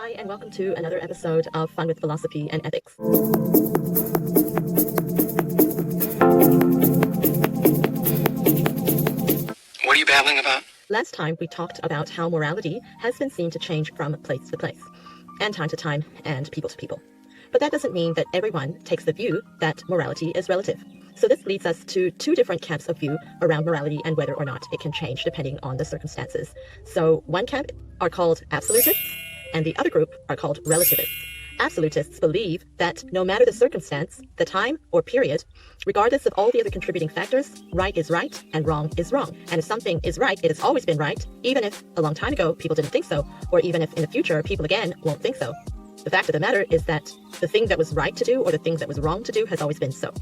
Hi, and welcome to another episode of Fun with Philosophy and Ethics. What are you babbling about? Last time we talked about how morality has been seen to change from place to place, and time to time, and people to people. But that doesn't mean that everyone takes the view that morality is relative. So this leads us to two different camps of view around morality and whether or not it can change depending on the circumstances. So one camp are called absolutists, and the other group are called relativists. Absolutists believe that no matter the circumstance, the time, or period, regardless of all the other contributing factors, right is right and wrong is wrong. And if something is right, it has always been right, even if a long time ago people didn't think so, or even if in the future people again won't think so. The fact of the matter is that the thing that was right to do or the thing that was wrong to do has always been so.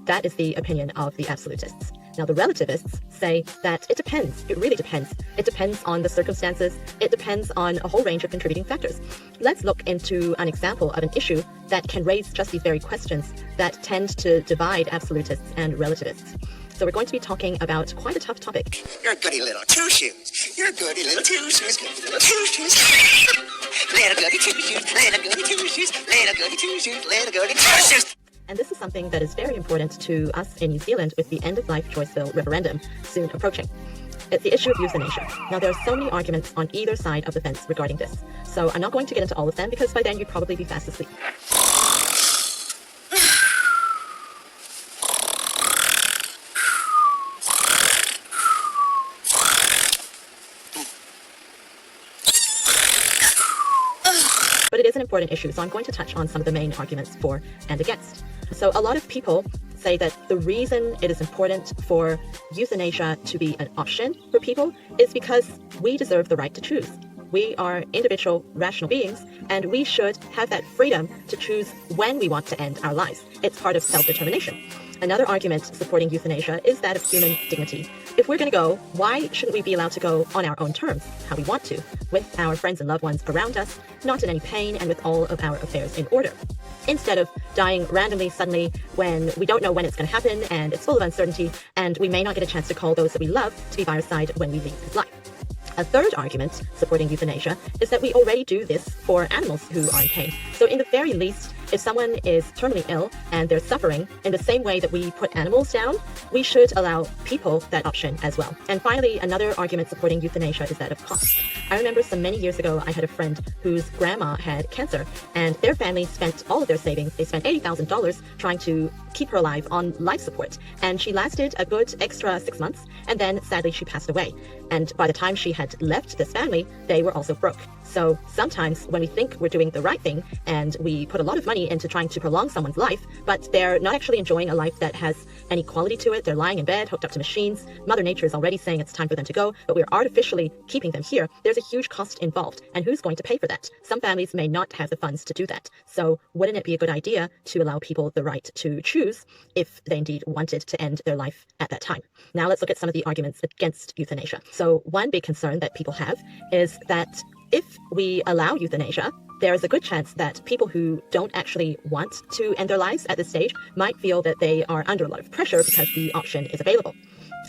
That is the opinion of the absolutists. Now, the relativists say that it depends. It really depends. It depends on the circumstances. It depends on a whole range of contributing factors. Let's look into an example of an issue that can raise just these very questions that tend to divide absolutists and relativists. So we're going to be talking about quite a tough topic. You're a goody little two-shoes. You're a goody little two-shoes. Goody little two-shoes. Little goody two-shoes. Little goody two-shoes. Little goody two-shoes. Little goody two-shoes. And this is something that is very important to us in New Zealand with the end-of-life choice bill referendum soon approaching. It's the issue of euthanasia. Now, there are so many arguments on either side of the fence regarding this. So I'm not going to get into all of them because by then you'd probably be fast asleep. But it is an important issue, so I'm going to touch on some of the main arguments for and against. So a lot of people say that the reason it is important for euthanasia to be an option for people is because we deserve the right to choose. We are individual, rational beings, and we should have that freedom to choose when we want to end our lives. It's part of self-determination. Another argument supporting euthanasia is that of human dignity. If we're going to go, why shouldn't we be allowed to go on our own terms, how we want to, with our friends and loved ones around us, not in any pain, and with all of our affairs in order, instead of dying randomly, suddenly, when we don't know when it's going to happen, and it's full of uncertainty, and we may not get a chance to call those that we love to be by our side when we leave this life. A third argument supporting euthanasia is that we already do this for animals who are in pain. So in the very least, if someone is terminally ill and they're suffering, in the same way that we put animals down, we should allow people that option as well. And finally, another argument supporting euthanasia is that of cost. I remember many years ago, I had a friend whose grandma had cancer, and their family spent all of their savings. They spent $80,000 trying to keep her alive on life support. And she lasted a good extra 6 months, and then sadly she passed away. And by the time she had left this family, they were also broke. So sometimes when we think we're doing the right thing and we put a lot of money into trying to prolong someone's life, but they're not actually enjoying a life that has any quality to it, they're lying in bed, hooked up to machines, Mother Nature is already saying it's time for them to go, but we're artificially keeping them here, there's a huge cost involved. And who's going to pay for that? Some families may not have the funds to do that. So wouldn't it be a good idea to allow people the right to choose if they indeed wanted to end their life at that time? Now let's look at some of the arguments against euthanasia. So one big concern that people have is that if we allow euthanasia, there is a good chance that people who don't actually want to end their lives at this stage might feel that they are under a lot of pressure because the option is available.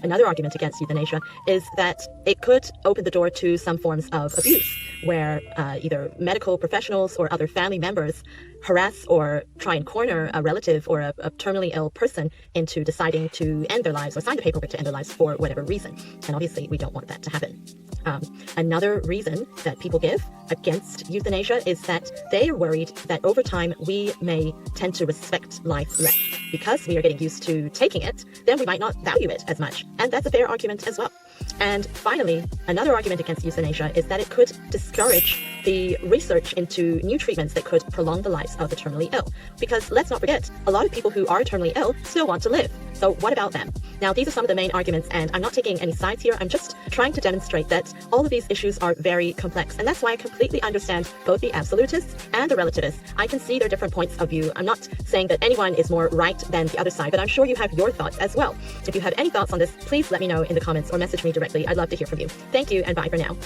Another argument against euthanasia is that it could open the door to some forms of abuse, where either medical professionals or other family members harass or try and corner a relative or a terminally ill person into deciding to end their lives or sign the paperwork to end their lives for whatever reason. And obviously, we don't want that to happen. Another reason that people give against euthanasia is that they are worried that over time we may tend to respect life less. Because we are getting used to taking it, then we might not value it as much. And that's a fair argument as well. And finally, another argument against euthanasia is that it could discourage the research into new treatments that could prolong the lives of the terminally ill. Because let's not forget, a lot of people who are terminally ill still want to live. So what about them? Now, these are some of the main arguments, and I'm not taking any sides here. I'm just trying to demonstrate that all of these issues are very complex. And that's why I completely understand both the absolutists and the relativists. I can see their different points of view. I'm not saying that anyone is more right than the other side, but I'm sure you have your thoughts as well. If you have any thoughts on this, please let me know in the comments or message me directly. I'd love to hear from you. Thank you, and bye for now.